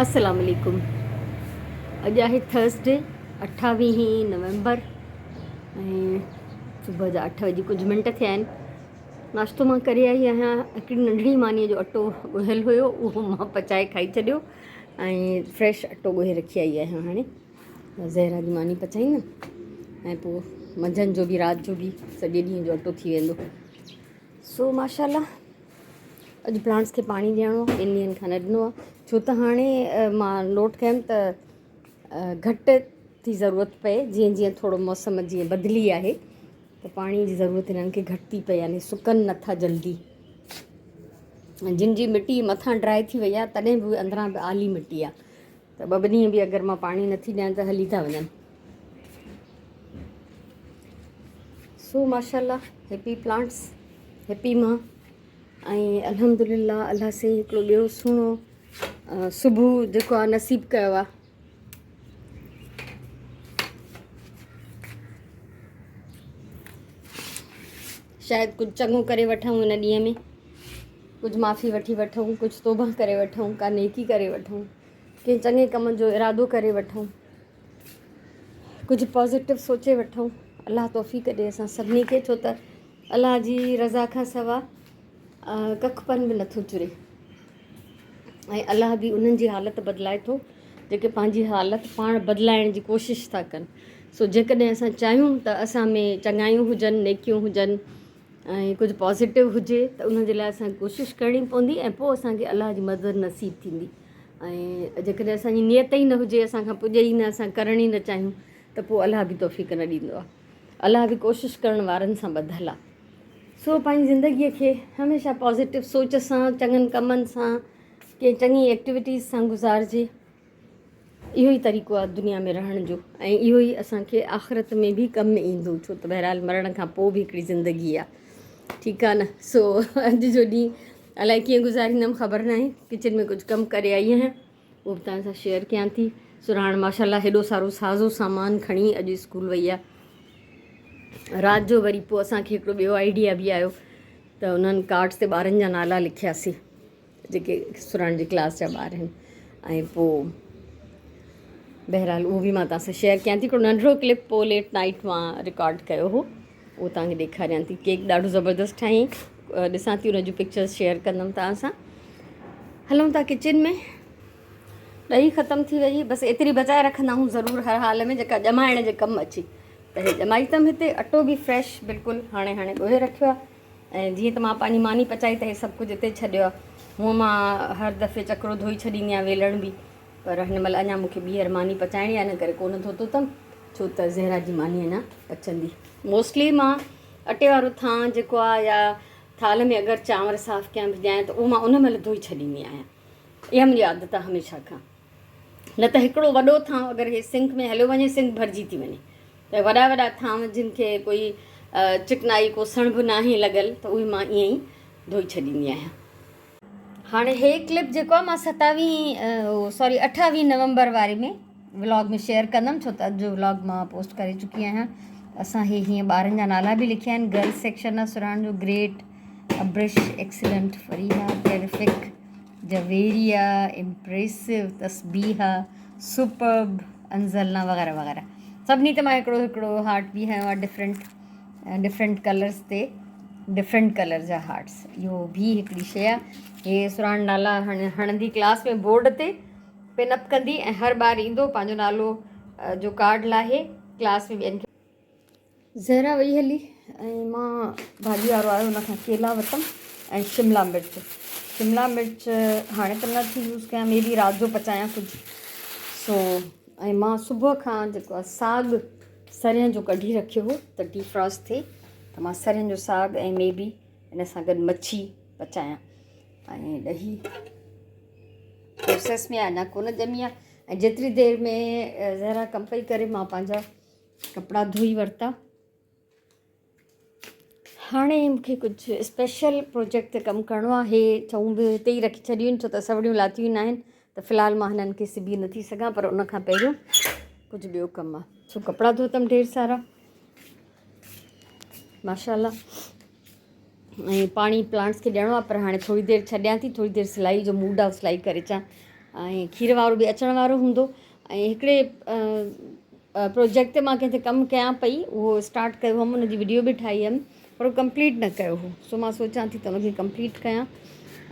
अस्सलाम वालेकुम। अॼु आहे थर्सडे 28 नवंबर ऐं सुबुह जा 8 वॼी कुझु मिंट थिया आहिनि। नाश्तो मां करे आई आहियां। हिकिड़ी नंढड़ी मानीअ जो अटो ॻोहियल हुयो, उहो मां पचाए खाई छॾियो ऐं फ्रेश अटो ॻोहे रखी आई आहियां। हाणे ज़हरा जी मानी पचाईंदमि ऐं पोइ मंझंदि जो बि राति जो बि सॼे ॾींहं जो अटो थी वेंदो। सो माशाल्लाह अॼु प्लांट्स खे पाणी ॾियणो आहे, ॿिनि ॾींहंनि खां न ॾिनो आहे, छो त हाणे मां नोट कयमि त घटि थी ज़रूरत पए। जीअं जीअं थोरो मौसम जीअं बदिली आहे त पाणी जी ज़रूरत हिननि खे घटि थी पए, यानी सुकनि नथा जल्दी। जिन जी मिटी मथां ड्राए थी वई आहे तॾहिं बि अंदरां बि आली मिटी आहे, त ॿ ॾींहं बि अगरि मां पाणी नथी ॾियां त हली था वञनि। सो माशाल्लाह हैप्पी प्लांट्स, हैप्पी मां। ऐं अल्हम्दुलिल्लाह अल्लाह से हिकिड़ो ॿियो सुहिणो सुबुह जेको आहे नसीबु कयो आहे। शायदि कुझु चङो करे वठूं हिन ॾींहं में, कुझु माफ़ी वठी वठूं, कुझु तौबा करे वठूं, का नेकी करे वठूं, कंहिं चङे कम जो इरादो करे वठूं, कुझु पॉज़िटिव सोचे वठूं। अलाह तौफ़ीक़ ॾिए असां सभिनी खे, छो त अलाह जी रज़ा खां सवा कखपन बि नथो चुरे ऐं अलाह बि उन्हनि जी हालति बदिलाए थो जेके पंहिंजी हालति पाण बदिलाइण जी कोशिशि था कनि। सो जेकॾहिं असां चाहियूं त असां में चङायूं हुजनि, नेकियूं हुजनि ऐं कुझु पॉज़िटिव हुजे त उनजे लाइ असांखे कोशिशि करणी पवंदी ऐं पोइ असांखे अलाह जी मदद नसीबु थींदी। ऐं जेकॾहिं असांजी नियत ई न हुजे, असांखां पुॼे ई न, असां करण ई न चाहियूं त पोइ अलाह बि तौफ़ीक़ न ॾींदो आहे। अलाह बि कोशिशि करण वारनि सां ॿधियलु आहे। सो पंहिंजी ज़िंदगीअ खे हमेशह पॉज़िटिव सोच सां, चङनि कमनि सां, कंहिं चङी एक्टिविटीज़ सां गुज़ारिजे। इहो ई तरीक़ो आहे दुनिया में रहण जो ऐं इहो ई असांखे आख़िरत में बि कमु में ईंदो, छो त बहरहाल मरण खां पोइ बि हिकिड़ी ज़िंदगी आहे। ठीकु आहे न। सो अॼु जो ॾींहुं अलाए कीअं गुज़ारींदमि ख़बर न आहे। किचन में कुझु कमु करे आई आहियां, उहो बि तव्हां सां शेयर कयां थी। सो हाणे माशाल्लाह हेॾो सारो साज़ो सामान खणी अॼु स्कूल वई आहे। राति जो वरी पोइ असांखे हिकिड़ो ॿियो आइडिया बि आयो त उन्हनि कार्ड्स ते ॿारनि जा नाला लिखियासीं जेके सुराण जी क्लास जा ॿार आहिनि। ऐं पोइ बहरहाल उहो बि मां तव्हां सां शेयर कयां थी। हिकिड़ो नंढिड़ो क्लिप पोइ लेट नाइट मां रिकॉर्ड कयो हो, उहो तव्हांखे ॾेखारियां थी। केक ॾाढो ज़बरदस्तु ठाही, ॾिसां थी उनजूं पिक्चर्स शेयर कंदमि तव्हां सां। हलूं था किचन में। ॾही ख़तमु थी वई, बसि एतिरी बचाए रखंदा आहियूं ज़रूरु हर हाल में जेका ॼमाइण जे कमु अचे, त हे ॼमाई अथमि हिते। अटो बि फ्रेश बिल्कुलु हाणे ॻोहे रखियो आहे। ऐं जीअं त मां पंहिंजी मानी पचाई त हे सभु कुझु हिते छॾियो आहे। हूअं मां हर दफ़े चकिरो धोई छॾींदी आहियां, वेलण बि, पर हिन महिल अञा मूंखे ॿीहर मानी पचाइणी आहे, इन करे कोन धोतो अथमि, छो त ज़हरा जी मानी अञा पचंदी। मोस्टली मां अटे वारो थां जेको आहे या थाल में अगरि चांवर साफ़ु कयां भिॼायां त उहो मां उन महिल धोई छॾींदी आहियां। इहा मुंहिंजी आदत आहे हमेशह खां। न त हिकिड़ो वॾो थां अगरि हे सिंक में हलियो वञे, सिंक भरिजी थी वञे, त वॾा वॾा थांव जिन खे कोई चिकनाई को सणभ न आहे लॻल त उहे मां ईअं ई धोई छॾींदी आहियां। हाणे हे क्लिप जेको आहे मां 28 नवंबर वारे में व्लॉग में शेयर कंदमि, छो त अॼु जो व्लॉग मां पोस्ट करे चुकी आहियां। असां हे हीअं ॿारनि जा नाला बि लिखिया आहिनि। गर्ल्स सेक्शन आहे सुराण जो, great, Abrish, excellent, Fariha, terrific, Javeria, impressive, Tasbiha, superb, Anzalna वग़ैरह वग़ैरह। सभिनी ते मां हिकिड़ो हिकिड़ो हार्ट बि हयो आहे, डिफरेंट कलर्स ते डिफरेंट कलर जा हार्ट्स। इहो बि हिकिड़ी शइ आहे। हे सुराण नाला हणंदी क्लास में बोर्ड ते पिनअप कंदी ऐं हर ॿारु ईंदो पंहिंजो नालो जो कार्ड लाहे क्लास में ॿियनि खे। ज़हरा वई हली ऐं मां भाॼी वारो आयो, हुनखां केला वरितमि ऐं शिमला मिर्च हाणे त नथी यूज़ कयां, मे बि राति जो पचायां कुझु। सो ऐं मां सुबुह खां जेको आहे साग सरियं जो कढी रखियो हो त डिफ्रॉस्ट थिए, त मां सरियं जो साग ऐं मे बी इन सां गॾु मच्छी पचायां। ऐं ॾही प्रोसेस में अञा कोन ॼमी आहे। ऐं जेतिरी देरि में ज़हरा कमु पई करे मां पंहिंजा कपिड़ा धोई वरिता। हाणे मूंखे कुझु स्पेशल प्रोजेक्ट ते कमु करिणो आहे। हे चऊं बि हिते ई रखी छॾियूं आहिनि, छो त सवड़ियूं लाथियूं न आहिनि, त फ़िलहालु मां हिननि खे सिबी नथी सघां, पर उनखां पहिरियों कुझु ॿियो कमु आहे। सो कपिड़ा धोतमि ढेर सारा माशाल्लाह, ऐं पाणी प्लांट्स खे ॾियणो आहे, पर हाणे थोरी देरि छॾियां थी, थोरी देरि सिलाई जो मूड आहे, सिलाई करे अचां ऐं खीर वारो बि अचण वारो हूंदो। ऐं हिकिड़े प्रोजेक्ट ते मां कंहिंते कमु कयां पई, उहो स्टार्ट कयो हुअमि, उनजी वीडियो बि ठाही हुअमि, पर उहो कंप्लीट न कयो हो। सो मां सोचां थी त उनखे कंप्लीट कयां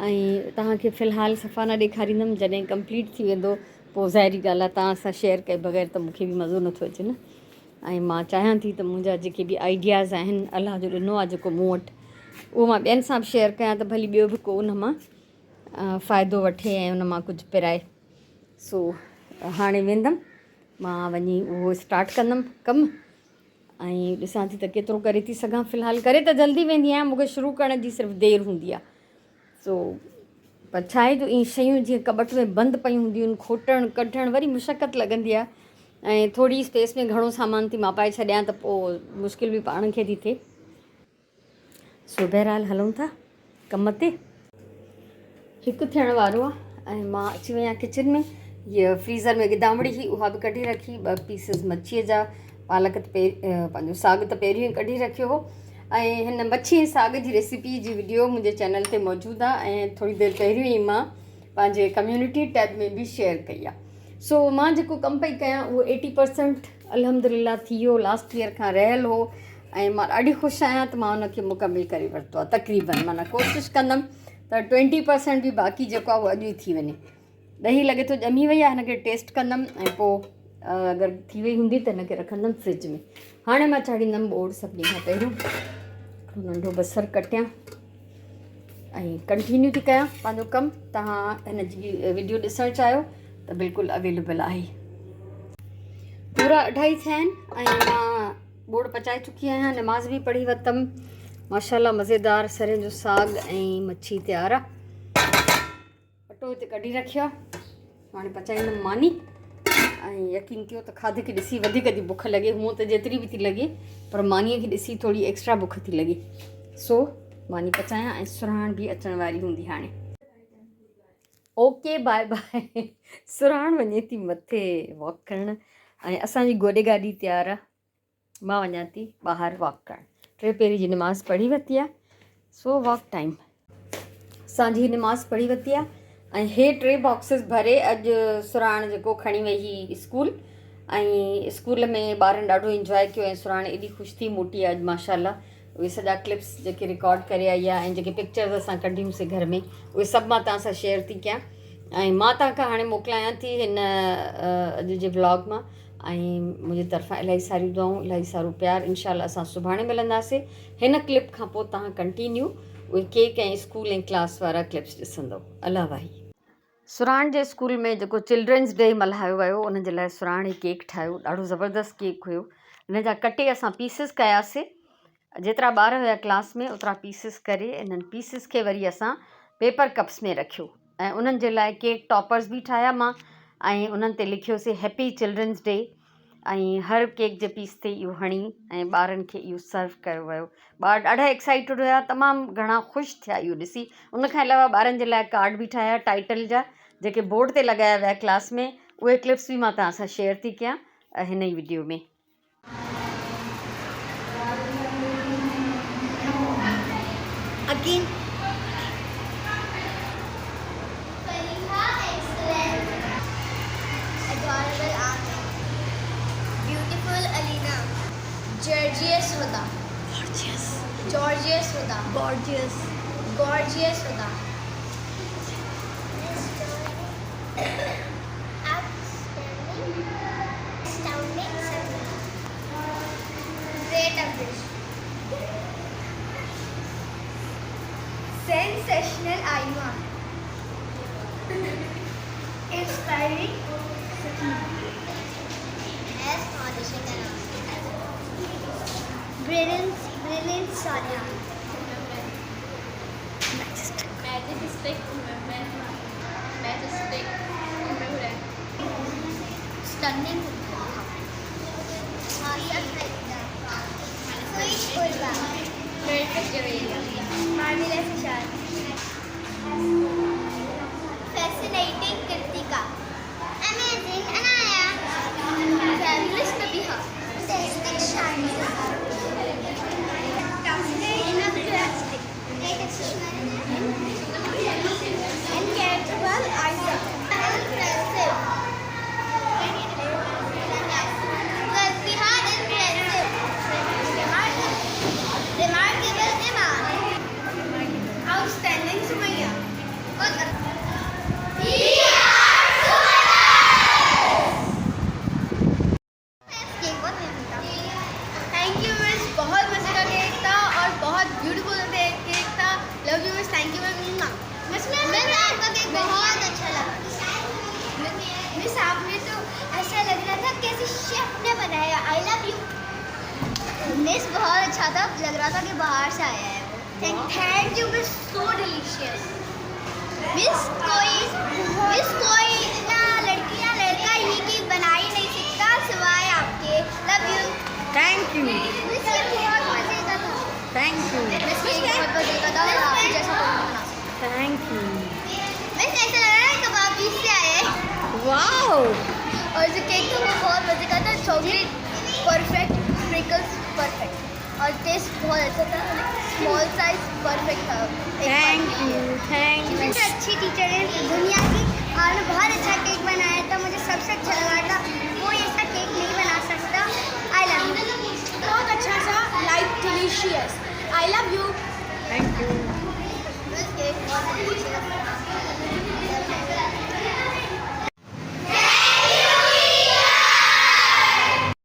ऐं तव्हांखे फ़िलहालु सफ़ा न ॾेखारींदमि। जॾहिं कंप्लीट थी वेंदो पोइ ज़ाहिरी ॻाल्हि आहे तव्हां सां शेयर कए बग़ैर त मूंखे बि मज़ो नथो अचे न। ऐं मां चाहियां थी त मुंहिंजा जेके बि आइडियाज़ आहिनि, अलाह जो ॾिनो आहे जेको मूं वटि, उहो मां ॿियनि सां बि शेयर कयां त भली ॿियो बि को उन मां फ़ाइदो वठे ऐं उन मां कुझु पिराए। सो हाणे वेंदमि मां वञी उहो स्टार्ट कंदमि कमु ऐं ॾिसां थी त केतिरो करे थी सघां। फ़िलहालु करे त जल्दी वेंदी आहियां, मूंखे शुरू करण जी सिर्फ़ु देरि हूंदी आहे। सो पर छा आहे जो ईअं शयूं जीअं कबट में बंदि पयूं हूंदियूं आहिनि, खोटणु कढणु वरी मुशक़त लॻंदी आहे, ऐं थोरी स्पेस में घणो सामान थी मां पाए छॾियां त पोइ मुश्किल बि पाण खे थी थिए। सो बहरहाल हलूं था कम ते। हिकु थियण वारो आहे ऐं मां अची वई आहियां किचन में। हीअ फ्रीज़र में गिदामड़ी हुई, उहा बि कढी रखी, 2 पीसिस मच्छीअ जा, पालक त पंहिंजो साग त पहिरियों ई कढी रखियो हो। ऐं हिन मच्छी ऐं साग जी रेसिपी जी वीडियो मुंहिंजे चैनल ते मौजूदु आहे ऐं थोरी देरि पहिरियों ई मां पंहिंजे कम्यूनिटी टैब में बि शेयर कई आहे। सो मां जेको कमु पई कयां उहो 80% अल्हम्दुलिल्लाह थी वियो, लास्ट ईयर खां रहियल हो ऐं मां ॾाढी ख़ुशि आहियां त मां उनखे मुकमिल करे वरितो आहे तक़रीबन। माना कोशिशि कंदमि त 20% बि बाक़ी जेको आहे उहो अॼु ई थी वञे। ॾही लॻे थो ॼमी वई आहे, हिनखे टेस्ट कंदमि ऐं पोइ अगरि थी वई हूंदी त हिनखे रखंदमि फ्रिज में। हाणे मां चाढ़ींदमि ॿोड़ सभिनी खां पहिरियों। नंढो बसरु कटियां ऐं कंटिन्यू थी कयां पंहिंजो कमु। तव्हां हिन जी वीडियो ॾिसणु चाहियो त बिल्कुलु अवेलेबल आहे। पूरा 2:30 थिया आहिनि ऐं मां ॿोड़ पचाए चुकी आहियां, नमाज़ बि पढ़ी वरितमि। माशाल्लाह मज़ेदार सरें जो साग ऐं मच्छी तयारु आहे। अटो हिते कढी रखियो आहे, हाणे पचाईंदमि मानी। ऐं यकीन कयो त खाधे खे ॾिसी वधीक थी बुख लॻे, हूअं त जेतिरी बि थी लॻे पर मानीअ खे ॾिसी थोरी एक्स्ट्रा बुख थी लॻे। सो मानी पचायां ऐं सुराण बि अचण वारी हूंदी हाणे। Okay by by. सुराण वञे थी मथे वॉक करणु ऐं असांजी गोॾे गाॾी तयारु आहे, मां वञा थी ॿाहिरि वॉक करणु। 3 पहिरीं जी नमाज़ पढ़ी वरिती आहे, सो वॉक टाइम। असांजी नमाज़ पढ़ी वरिती आहे ऐं हे 3 बॉक्सिस भरे अॼु सुराण जेको खणी वई हुई स्कूल, ऐं स्कूल में ॿारनि ॾाढो इंजॉय कयो ऐं सुराण एॾी ख़ुशि थी मोटी अॼु माशाल्लाह। उहे सॼा क्लिप्स जेके रिकॉर्ड करे आई आहे ऐं जेके पिक्चर्स असां कढियूंसीं घर में, उहे सभु मां तव्हां सां शेयर थी कयां ऐं मां तव्हांखे हाणे मोकिलायां थी हिन अॼु जे व्लॉग मां। ऐं मुंहिंजी तरफ़ां इलाही सारियूं दुआऊं, इलाही सारो प्यार। इंशाल्लाह असां सुभाणे मिलंदासीं। हिन क्लिप खां पोइ तव्हां कंटिन्यू उहे केक ऐं स्कूल ऐं क्लास वारा क्लिप्स ॾिसंदव। अलाह वाही। सुराण जे स्कूल में जेको चिल्ड्रन्स डे मल्हायो वियो, उन जे लाइ सुराण ई केक ठाहियो। ॾाढो ज़बरदस्त केक हुयो। हिन जा कटे असां पीसिस कयासीं, जेतिरा ॿार हुया क्लास में ओतिरा पीसिस करे इन्हनि पीसिस खे वरी असां पेपर कप्स में रखियो ऐं उन्हनि जे लाइ केक टॉपर्स बि ठाहिया मां ऐं उन्हनि ते लिखियोसीं हैप्पी चिल्ड्रन्स डे ऐं हर केक जे पीस ते इहो हणी ऐं ॿारनि खे इहो सर्व कयो वियो। ॿार ॾाढा एक्साइटेड हुया, तमामु घणा ख़ुशि थिया इहो ॾिसी। उनखां अलावा ॿारनि जे लाइ कार्ड बि ठाहिया टाइटल जा, जेके बोर्ड ते लॻाया विया क्लास में। उहे क्लिप्स बि मां तव्हां सां शेयर थी कयां हिन ई वीडियो में। Again. Adorable Amin. Beautiful Alina. Gorgeous Huda. Gorgeous Huda. Gorgeous Huda. Astounding Sabina. Great Amrish. Sensational Aiman. Inspiring Sakina. As polishing around. Brilliant Sonia. Majestic. Stunning. Sweet Ulva. Perfect Aurelia. Marvelous Ishan. Fascinating Kritika. Amazing Anaya. Fabulous Nabiha. Fantastic Shani. Enthusiastic. Incapable Isaac. Miss बहुत अच्छा था, लग रहा था कि बाहर से आया है वो। Thank you miss, so delicious. Miss कोई ना लड़की ना लड़का ये की बना ही नहीं सकता सिवाय आपके। Love you. Thank you, miss ये बहुत मजे का था। थैंक यू, मिस ये बहुत मजे का था, आप जैसा कोई नहीं बना सकता। Thank you. मिस ऐसा लग रहा है कबाब पीस से आए हैं। वाओ, और जो केक था वो बहुत मजे का था, चॉकलेट परफेक्ट, स्प्रिंकल्स परफेक्ट, और टेस्ट बहुत अच्छा था, स्मॉल साइज परफेक्ट था। Thank U, thank U. सबसे अच्छी टीचर है दुनिया की, और बहुत अच्छा केक बनाया था, मुझे सबसे अच्छा लगा था। कोई ऐसा केक नहीं बना सकता। I love U. बहुत अच्छा सा, like delicious. I love you. Thank U. Cake बहुत डिलीशियस।